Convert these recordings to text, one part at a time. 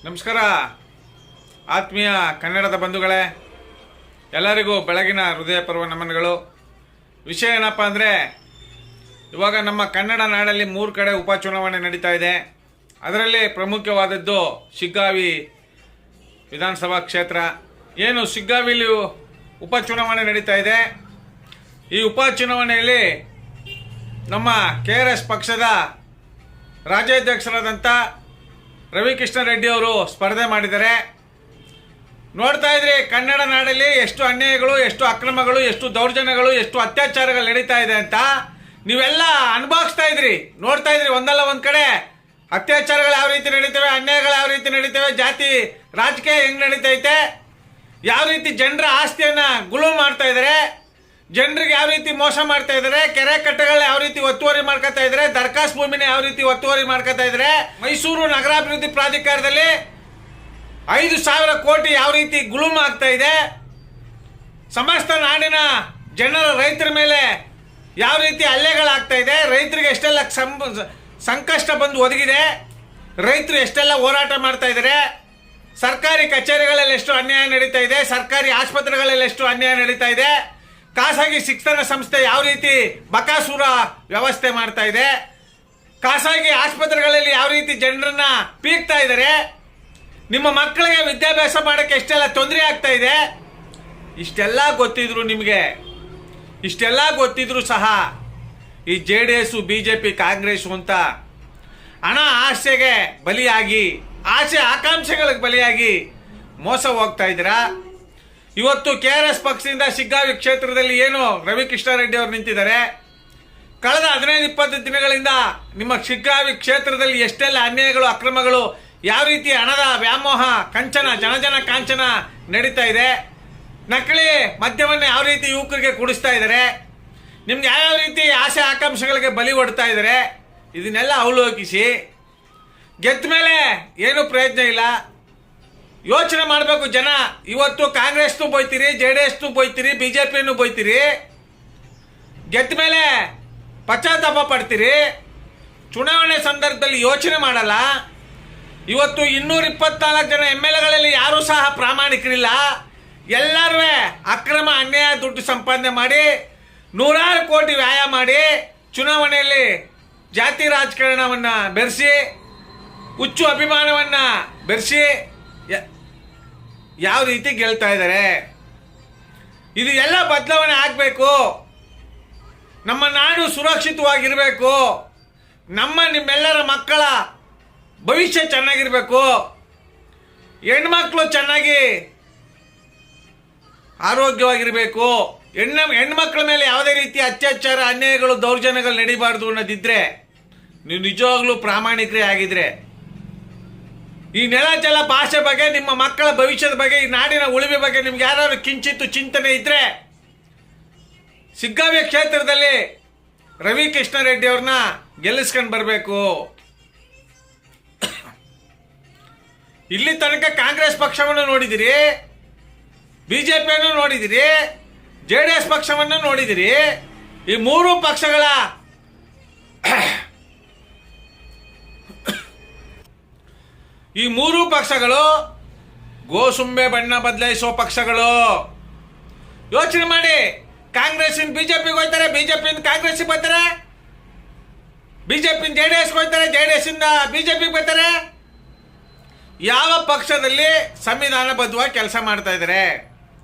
ನಮಸ್ಕಾರ ಆತ್ಮೀಯ ಕನ್ನಡದ ಬಂಧುಗಳೇ, ಎಲ್ಲರಿಗೂ ಬೆಳಗಿನ ಹೃದಯಪೂರ್ವ ನಮನಗಳು. ವಿಷಯ ಏನಪ್ಪ ಅಂದರೆ, ಇವಾಗ ನಮ್ಮ ಕನ್ನಡ ನಾಡಲ್ಲಿ 3 ಕಡೆ ಉಪಚುನಾವಣೆ ನಡೀತಾ ಇದೆ. ಅದರಲ್ಲಿ ಪ್ರಮುಖವಾದದ್ದು ಶಿಗ್ಗಾವಿ ವಿಧಾನಸಭಾ ಕ್ಷೇತ್ರ. ಏನು ಶಿಗ್ಗಾವಿಲಿ ಉಪಚುನಾವಣೆ ನಡೀತಾ ಇದೆ. ಈ ಉಪಚುನಾವಣೆಯಲ್ಲಿ ನಮ್ಮ KRS ಪಕ್ಷದ ರಾಜ್ಯಾಧ್ಯಕ್ಷರಾದಂಥ ರವಿಕೃಷ್ಣ ರೆಡ್ಡಿ ಅವರು ಸ್ಪರ್ಧೆ ಮಾಡಿದ್ದಾರೆ. ನೋಡ್ತಾ ಇದ್ರಿ ಕನ್ನಡ ನಾಡಲ್ಲಿ ಎಷ್ಟು ಅನ್ಯಾಯಗಳು, ಎಷ್ಟು ಅಕ್ರಮಗಳು, ಎಷ್ಟು ದೌರ್ಜನ್ಯಗಳು, ಎಷ್ಟು ಅತ್ಯಾಚಾರಗಳು ನಡೀತಾ ಇದೆ ಅಂತ ನೀವೆಲ್ಲ ಅನುಭವಿಸ್ತಾ ಇದ್ರಿ, ನೋಡ್ತಾ ಇದ್ರಿ. ಒಂದಲ್ಲ ಒಂದು ಕಡೆ ಅತ್ಯಾಚಾರಗಳು ಯಾವ ರೀತಿ ನಡೀತವೆ, ಅನ್ಯಾಯಗಳು ಯಾವ ರೀತಿ ನಡೀತವೆ, ಜಾತಿ ರಾಜಕೀಯ ಹೆಂಗ್ ನಡೀತೈತೆ, ಯಾವ ರೀತಿ ಜನರ ಆಸ್ತಿಯನ್ನ ಗುಳುಂ ಮಾಡ್ತಾ ಇದ್ದಾರೆ, ಜನರಿಗೆ ಯಾವ ರೀತಿ ಮೋಸ ಮಾಡ್ತಾ ಇದ್ದಾರೆ, ಕೆರೆ ಕಟ್ಟೆಗಳನ್ನ ಯಾವ ರೀತಿ ಒತ್ತುವರಿ ಮಾಡ್ಕೊತಾ ಇದ್ದಾರೆ, ದರ್ಖಾಸ್ ಭೂಮಿನ ಯಾವ ರೀತಿ ಒತ್ತುವರಿ ಮಾಡ್ಕೊತಾ ಇದ್ದಾರೆ, ಮೈಸೂರು ನಗರಾಭಿವೃದ್ಧಿ ಪ್ರಾಧಿಕಾರದಲ್ಲಿ 5,000 ಕೋಟಿ ಯಾವ ರೀತಿ ಗುಳುಂ ಆಗ್ತಾ ಇದೆ, ಸಮಸ್ತ ನಾಡಿನ ಜನರ ರೈತರ ಮೇಲೆ ಯಾವ ರೀತಿ ಹಲ್ಲೆಗಳಾಗ್ತಾ ಇದೆ, ರೈತರಿಗೆ ಎಷ್ಟೆಲ್ಲ ಸಂಕಷ್ಟ ಬಂದು ಒದಗಿದೆ, ರೈತರು ಎಷ್ಟೆಲ್ಲ ಹೋರಾಟ ಮಾಡ್ತಾ ಇದ್ದಾರೆ, ಸರ್ಕಾರಿ ಕಚೇರಿಗಳಲ್ಲಿ ಎಷ್ಟು ಅನ್ಯಾಯ ನಡೀತಾ ಇದೆ, ಸರ್ಕಾರಿ ಆಸ್ಪತ್ರೆಗಳಲ್ಲಿ ಎಷ್ಟು ಅನ್ಯಾಯ ನಡೀತಾ ಇದೆ, ಖಾಸಗಿ ಶಿಕ್ಷಣ ಸಂಸ್ಥೆ ಯಾವ ರೀತಿ ಬಕಾಸುರ ವ್ಯವಸ್ಥೆ ಮಾಡ್ತಾ ಇದೆ, ಖಾಸಗಿ ಆಸ್ಪತ್ರೆಗಳಲ್ಲಿ ಯಾವ ರೀತಿ ಜನರನ್ನ ಪೀಕ್ತಾ ಇದ್ದಾರೆ, ನಿಮ್ಮ ಮಕ್ಕಳಿಗೆ ವಿದ್ಯಾಭ್ಯಾಸ ಮಾಡೋಕ್ಕೆ ಎಷ್ಟೆಲ್ಲ ತೊಂದರೆ ಆಗ್ತಾ ಇದೆ. ಇಷ್ಟೆಲ್ಲ ಗೊತ್ತಿದ್ರು ನಿಮಗೆ, ಇಷ್ಟೆಲ್ಲ ಗೊತ್ತಿದ್ರು ಸಹ ಈ JDS, BJP, ಕಾಂಗ್ರೆಸ್ ಅಂತ ಹಣ ಆಸೆಗೆ ಬಲಿಯಾಗಿ, ಆಸೆ ಆಕಾಂಕ್ಷೆಗಳಿಗೆ ಬಲಿಯಾಗಿ ಮೋಸ ಹೋಗ್ತಾ ಇದ್ದೀರಾ. ಇವತ್ತು KRS ಪಕ್ಷದಿಂದ ಶಿಗ್ಗಾವಿ ಕ್ಷೇತ್ರದಲ್ಲಿ ಏನು ರವಿಕೃಷ್ಣ ರೆಡ್ಡಿ ಅವರು ನಿಂತಿದ್ದಾರೆ. ಕಳೆದ 15-20 ದಿನಗಳಿಂದ ನಿಮ್ಮ ಶಿಗ್ಗಾವಿ ಕ್ಷೇತ್ರದಲ್ಲಿ ಎಷ್ಟೆಲ್ಲ ಅನ್ಯಾಯಗಳು, ಅಕ್ರಮಗಳು, ಯಾವ ರೀತಿ ಹಣದ ವ್ಯಾಮೋಹ, ಕಂಚನ ಜನಜನ ಕಾಂಚನ ನಡೀತಾ ಇದೆ, ನಕಲಿ ಮದ್ಯವನ್ನು ಯಾವ ರೀತಿ ಯುವಕರಿಗೆ ಕುಡಿಸ್ತಾ ಇದ್ದಾರೆ, ನಿಮ್ಗೆ ಯಾವ್ಯಾವ ರೀತಿ ಆಸೆ ಆಕಾಂಕ್ಷೆಗಳಿಗೆ ಬಲಿ ಹೊಡ್ತಾ ಇದ್ದಾರೆ, ಇದನ್ನೆಲ್ಲ ಅವಲೋಕಿಸಿ ಗೆದ್ದ ಮೇಲೆ ಏನು ಪ್ರಯೋಜನ ಇಲ್ಲ. ಯೋಚನೆ ಮಾಡಬೇಕು ಜನ. ಇವತ್ತು ಕಾಂಗ್ರೆಸ್ನು ಬೈತೀರಿ, JDSನು ಬೈತೀರಿ, BJPನೂ ಬೈತೀರಿ, ಗೆದ್ದ ಮೇಲೆ ಪಶ್ಚಾತ್ತಾಪ ಪಡ್ತೀರಿ. ಚುನಾವಣೆ ಸಂದರ್ಭದಲ್ಲಿ ಯೋಚನೆ ಮಾಡಲ್ಲ. ಇವತ್ತು 224 ಜನ MLAಗಳಲ್ಲಿ ಯಾರೂ ಸಹ ಪ್ರಾಮಾಣಿಕರಿಲ್ಲ. ಎಲ್ಲರೂ ಅಕ್ರಮ ಅನ್ಯಾಯ ದುಡ್ಡು ಸಂಪಾದನೆ ಮಾಡಿ 100 ಕೋಟಿ ವ್ಯಾಯ ಮಾಡಿ ಚುನಾವಣೆಯಲ್ಲಿ ಜಾತಿ ರಾಜಕಾರಣವನ್ನು ಬೆರೆಸಿ, ಹುಚ್ಚು ಅಭಿಮಾನವನ್ನು ಬೆರೆಸಿ ಯಾವ ರೀತಿ ಗೆಲ್ತಾ ಇದ್ದಾರೆ. ಇದು ಎಲ್ಲ ಬದಲಾವಣೆ ಆಗಬೇಕು. ನಮ್ಮ ನಾಡು ಸುರಕ್ಷಿತವಾಗಿರಬೇಕು. ನಿಮ್ಮೆಲ್ಲರ ಮಕ್ಕಳ ಭವಿಷ್ಯ ಚೆನ್ನಾಗಿರಬೇಕು. ಹೆಣ್ಮಕ್ಳು ಚೆನ್ನಾಗಿ ಆರೋಗ್ಯವಾಗಿರಬೇಕು. ಹೆಣ್ಮಕ್ಳ ಮೇಲೆ ಯಾವುದೇ ರೀತಿ ಅತ್ಯಾಚಾರ, ಅನ್ಯಾಯಗಳು, ದೌರ್ಜನ್ಯಗಳು ನಡೀಬಾರ್ದು ಅನ್ನೋದಿದ್ರೆ ನೀವು ನಿಜವಾಗ್ಲೂ ಪ್ರಾಮಾಣಿಕರೇ ಆಗಿದ್ರೆ, ಈ ನೆಲ ಜಲ ಭಾಷೆ ಬಗ್ಗೆ, ನಿಮ್ಮ ಮಕ್ಕಳ ಭವಿಷ್ಯದ ಬಗ್ಗೆ, ಈ ನಾಡಿನ ಉಳಿಮೆ ಬಗ್ಗೆ ನಿಮ್ಗೆ ಯಾರು ಕಿಂಚಿತ್ತು ಚಿಂತನೆ ಇದ್ರೆ ಶಿಗ್ಗಾವಿ ಕ್ಷೇತ್ರದಲ್ಲಿ ರವಿಕೃಷ್ಣ ರೆಡ್ಡಿ ಅವ್ರನ್ನ ಗೆಲ್ಲಿಸ್ಕೊಂಡು ಬರಬೇಕು. ಇಲ್ಲಿ ತನಕ ಕಾಂಗ್ರೆಸ್ ಪಕ್ಷವನ್ನು ನೋಡಿದಿರಿ, BJPಯನ್ನು ನೋಡಿದಿರಿ, JDS ಪಕ್ಷವನ್ನು ನೋಡಿದಿರಿ. ಈ 3 ಪಕ್ಷಗಳ ಈ 3 ಪಕ್ಷಗಳು ಗೋಸುಂಬೆ ಬಣ್ಣ ಬದಲಾಯಿಸುವ ಪಕ್ಷಗಳು. ಯೋಚನೆ ಮಾಡಿ. ಕಾಂಗ್ರೆಸ್ BJPಗೆ ಹೋಗ್ತಾರೆ, BJP ಕಾಂಗ್ರೆಸ್ಗೆ ಬರ್ತಾರೆ, BJP JDS ಹೋಗ್ತಾರೆ, JDS BJPಗೆ ಬರ್ತಾರೆ. ಯಾವ ಪಕ್ಷದಲ್ಲಿ ಸಂವಿಧಾನಬದ್ಧವಾಗಿ ಕೆಲಸ ಮಾಡ್ತಾ ಇದ್ದಾರೆ,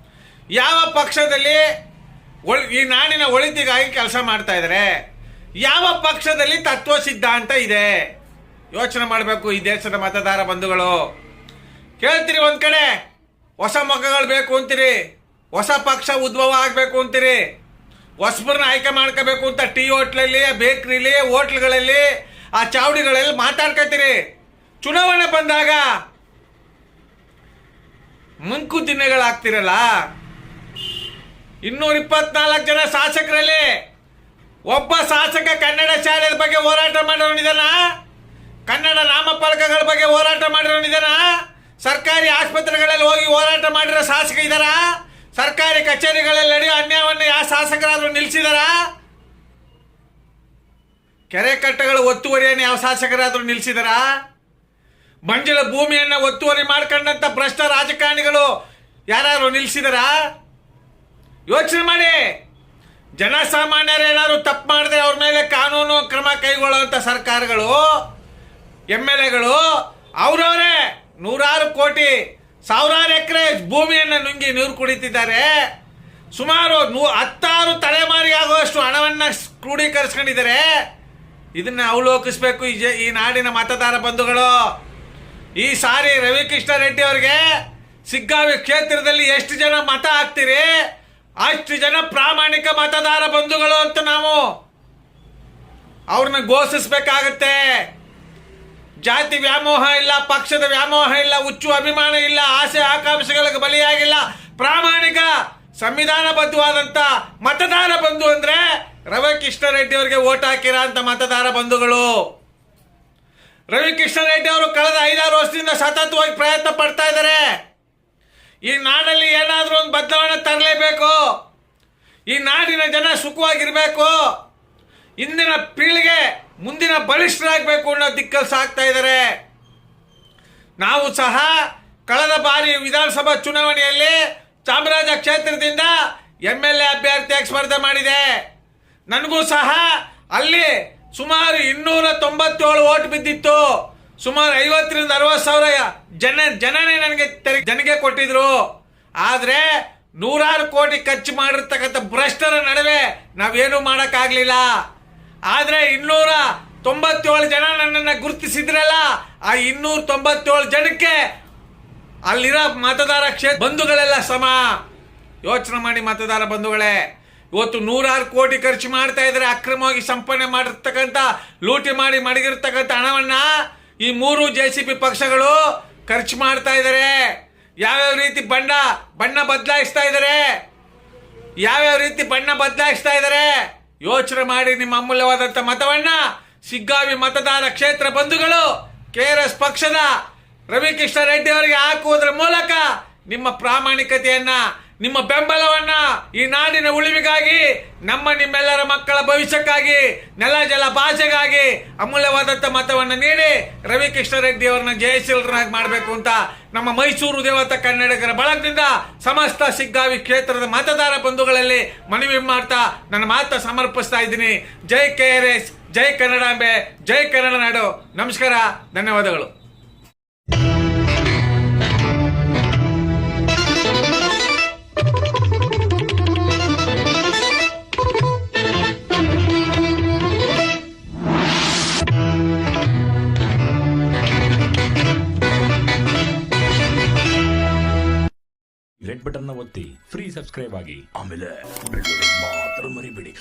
ಯಾವ ಪಕ್ಷದಲ್ಲಿ ಈ ನಾಡಿನ ಒಳಿತಿಗಾಗಿ ಕೆಲಸ ಮಾಡ್ತಾ ಇದ್ದಾರೆ, ಯಾವ ಪಕ್ಷದಲ್ಲಿ ತತ್ವ ಸಿದ್ಧಾಂತ ಇದೆ, ಯೋಚನೆ ಮಾಡಬೇಕು. ಈ ದೇಶದ ಮತದಾರ ಬಂಧುಗಳು ಕೇಳ್ತೀರಿ, ಒಂದ್ ಕಡೆ ಹೊಸ ಮುಖಗಳು ಬೇಕು ಅಂತೀರಿ, ಹೊಸ ಪಕ್ಷ ಉದ್ಭವ ಆಗಬೇಕು ಅಂತೀರಿ, ಹೊಸಬರನ್ನ ಆಯ್ಕೆ ಮಾಡ್ಕೋಬೇಕು ಅಂತ ಟೀ ಹೋಟ್ಲಲ್ಲಿ, ಬೇಕ್ರಿಲಿ, ಹೋಟ್ಲ್ಗಳಲ್ಲಿ, ಆ ಚಾವಡಿಗಳಲ್ಲಿ ಮಾತಾಡ್ಕೊತೀರಿ. ಚುನಾವಣೆ ಬಂದಾಗ ಮುಂಕು ದಿನಗಳಾಗ್ತಿರಲ್ಲ. 224 ಜನ ಶಾಸಕರಲ್ಲಿ ಒಬ್ಬ ಶಾಸಕ ಕನ್ನಡ ಶಾಲೆಯ ಬಗ್ಗೆ ಹೋರಾಟ ಮಾಡೋನಿದಾನ, ಕನ್ನಡ ನಾಮಫಲಕಗಳ ಬಗ್ಗೆ ಹೋರಾಟ ಮಾಡಿರೋನಿದಾನ, ಸರ್ಕಾರಿ ಆಸ್ಪತ್ರೆಗಳಲ್ಲಿ ಹೋಗಿ ಹೋರಾಟ ಮಾಡಿರೋ ಶಾಸಕ ಇದಾರ, ಸರ್ಕಾರಿ ಕಚೇರಿಗಳಲ್ಲಿ ನಡೆಯೋ ಅನ್ಯಾಯವನ್ನು ಯಾವ ಶಾಸಕರಾದ್ರೂ ನಿಲ್ಲಿಸಿದಾರ, ಕೆರೆ ಕಟ್ಟೆಗಳು ಒತ್ತುವರಿಯನ್ನು ಯಾವ ಶಾಸಕರಾದ್ರೂ ನಿಲ್ಲಿಸಿದಾರ, ಮಂಜಳ ಭೂಮಿಯನ್ನ ಒತ್ತುವರಿ ಮಾಡ್ಕೊಂಡಂತ ಭ್ರಷ್ಟ ರಾಜಕಾರಣಿಗಳು ಯಾರು ನಿಲ್ಸಿದಾರ? ಯೋಚನೆ ಮಾಡಿ. ಜನಸಾಮಾನ್ಯರು ಏನಾದ್ರು ತಪ್ಪು ಮಾಡಿದ್ರೆ ಅವ್ರ ಮೇಲೆ ಕಾನೂನು ಕ್ರಮ ಕೈಗೊಳ್ಳುವಂತ ಸರ್ಕಾರಗಳು, MLAಗಳು ಅವರವರೇ ನೂರಾರು ಕೋಟಿ ಸಾವಿರಾರು ಎಕರೆ ಭೂಮಿಯನ್ನು ನುಂಗಿ ನೀರು ಕುಡಿತಿದ್ದಾರೆ. ಸುಮಾರು 16 ತಲೆಮಾರಿ ಆಗುವಷ್ಟು ಹಣವನ್ನ ಕ್ರೋಢೀಕರಿಸ್ಕೊಂಡಿದ್ದಾರೆ. ಇದನ್ನ ಅವಲೋಕಿಸ್ಬೇಕು ಈ ನಾಡಿನ ಮತದಾರ ಬಂಧುಗಳು. ಈ ಸಾರಿ ರವಿಕೃಷ್ಣ ರೆಡ್ಡಿ ಅವರಿಗೆ ಸಿಗ್ಗಾವಿ ಕ್ಷೇತ್ರದಲ್ಲಿ ಎಷ್ಟು ಜನ ಮತ ಹಾಕ್ತೀರಿ ಅಷ್ಟು ಜನ ಪ್ರಾಮಾಣಿಕ ಮತದಾರ ಬಂಧುಗಳು ಅಂತ ನಾವು ಅವ್ರನ್ನ ಘೋಷಿಸಬೇಕಾಗತ್ತೆ. ಜಾತಿ ವ್ಯಾಮೋಹ ಇಲ್ಲ, ಪಕ್ಷದ ವ್ಯಾಮೋಹ ಇಲ್ಲ, ಹುಚ್ಚು ಅಭಿಮಾನ ಇಲ್ಲ, ಆಸೆ ಆಕಾಂಕ್ಷೆಗಳಿಗೆ ಬಲಿಯಾಗಿಲ್ಲ. ಪ್ರಾಮಾಣಿಕ ಸಂವಿಧಾನಬದ್ಧವಾದಂತ ಮತದಾರ ಬಂಧು ಅಂದ್ರೆ ರವಿಕೃಷ್ಣ ರೆಡ್ಡಿ ಅವರಿಗೆ ಓಟ್ ಹಾಕಿರ ಅಂತ ಮತದಾರ ಬಂಧುಗಳು. ರವಿಕೃಷ್ಣ ರೆಡ್ಡಿ ಅವರು ಕಳೆದ 5-6 ವರ್ಷದಿಂದ ಸತತವಾಗಿ ಪ್ರಯತ್ನ ಪಡ್ತಾ ಇದ್ದಾರೆ. ಈ ನಾಡಲ್ಲಿ ಏನಾದ್ರೂ ಒಂದು ಬದಲಾವಣೆ ತರಲೇಬೇಕು. ಈ ನಾಡಿನ ಜನ ಸುಖವಾಗಿರ್ಬೇಕು. ಇಂದಿನ ಪೀಳಿಗೆ ಮುಂದಿನ ಬಲಿಷ್ಠರಾಗಬೇಕು ಅನ್ನೋ ದಿಕ್ಕಲ್ಲಿ ಸಾಗ್ತಾ ಇದ್ದಾರೆ. ನಾವು ಸಹ ಕಳೆದ ಬಾರಿ ವಿಧಾನಸಭಾ ಚುನಾವಣೆಯಲ್ಲಿ ಚಾಮರಾಜ ಕ್ಷೇತ್ರದಿಂದ MLA ಅಭ್ಯರ್ಥಿಯಾಗಿ ಸ್ಪರ್ಧೆ ಮಾಡಿದೆ. ನನಗೂ ಸಹ ಅಲ್ಲಿ ಸುಮಾರು 297 ಓಟ್ ಬಿದ್ದಿತ್ತು. ಸುಮಾರು 50,000 ರಿಂದ 60,000 ಜನನೇ ನನಗೆ ತೆರಿಗೆ ಕೊಟ್ಟಿದ್ರು. ಆದ್ರೆ 100 ಕೋಟಿ ಖರ್ಚು ಮಾಡಿರ್ತಕ್ಕಂಥ ಭ್ರಷ್ಟರ ನಡುವೆ ನಾವೇನು ಮಾಡಕ್ಕಾಗ್ಲಿಲ್ಲ. ಆದ್ರೆ 297 ಜನ ನನ್ನನ್ನು ಗುರುತಿಸಿದ್ರಲ್ಲ, ಆ 297 ಜನಕ್ಕೆ ಅಲ್ಲಿರೋ ಮತದಾರ ಕ್ಷೇತ್ರ ಬಂಧುಗಳೆಲ್ಲ ಸಮ. ಯೋಚನೆ ಮಾಡಿ ಮತದಾರ ಬಂಧುಗಳೇ, ಇವತ್ತು 100 ಕೋಟಿ ಖರ್ಚು ಮಾಡ್ತಾ ಇದ್ರೆ, ಅಕ್ರಮವಾಗಿ ಸಂಪಾದನೆ ಮಾಡಿರ್ತಕ್ಕಂಥ ಲೂಟಿ ಮಾಡಿ ಮಡಗಿರ್ತಕ್ಕಂಥ ಹಣವನ್ನ ಈ 3 JCP ಪಕ್ಷಗಳು ಖರ್ಚು ಮಾಡ್ತಾ ಇದ್ದಾರೆ. ಯಾವ್ಯಾವ ರೀತಿ ಬಣ್ಣ ಬದಲಾಯಿಸ್ತಾ ಇದ್ದಾರೆ, ಯಾವ್ಯಾವ ರೀತಿ ಬಣ್ಣ ಬದಲಾಯಿಸ್ತಾ ಇದ್ದಾರೆ ಯೋಚನೆ ಮಾಡಿ. ನಿಮ್ಮ ಅಮೂಲ್ಯವಾದಂಥ ಮತವನ್ನ ಸಿಗ್ಗಾವಿ ಮತದಾರ ಕ್ಷೇತ್ರ ಬಂಧುಗಳು KRS ಪಕ್ಷದ ರವಿಕೃಷ್ಣ ರೆಡ್ಡಿ ಅವರಿಗೆ ಹಾಕುವುದರ ಮೂಲಕ ನಿಮ್ಮ ಪ್ರಾಮಾಣಿಕತೆಯನ್ನ, ನಿಮ್ಮ ಬೆಂಬಲವನ್ನ ಈ ನಾಡಿನ ಉಳಿವಿಗಾಗಿ, ನಿಮ್ಮೆಲ್ಲರ ಮಕ್ಕಳ ಭವಿಷ್ಯಕ್ಕಾಗಿ, ನೆಲ ಜಲ ಭಾಷೆಗಾಗಿ ಅಮೂಲ್ಯವಾದಂಥ ಮತವನ್ನು ನೀಡಿ ರವಿಕೃಷ್ಣ ರೆಡ್ಡಿ ಅವರನ್ನ ಜಯಶೀಲರನ್ನಾಗಿ ಮಾಡಬೇಕು ಅಂತ ನಮ್ಮ ಮೈಸೂರು ದೇವತಾ ಕನ್ನಡಿಗರ ಬಳಗದಿಂದ ಸಮಸ್ತ ಸಿಗ್ಗಾವಿ ಕ್ಷೇತ್ರದ ಮತದಾರ ಬಂಧುಗಳಲ್ಲಿ ಮನವಿ ಮಾಡ್ತಾ ನನ್ನ ಮಾತು ಸಮರ್ಪಿಸ್ತಾ ಇದ್ದೀನಿ. ಜೈ KRS, ಜೈ ಕನ್ನಡಾಂಬೆ, ಜೈ ಕನ್ನಡ ನಾಡು. ನಮಸ್ಕಾರ, ಧನ್ಯವಾದಗಳು. ರೆಡ್ ಬಟನ್ ಒತ್ತಿ ಫ್ರೀ ಸಬ್ಸ್ಕ್ರೈಬ್ ಆಗಿ, ಆಮೇಲೆ ಬೆಲ್ ಮಾತ್ರ ಮರಿಬೇಡಿ.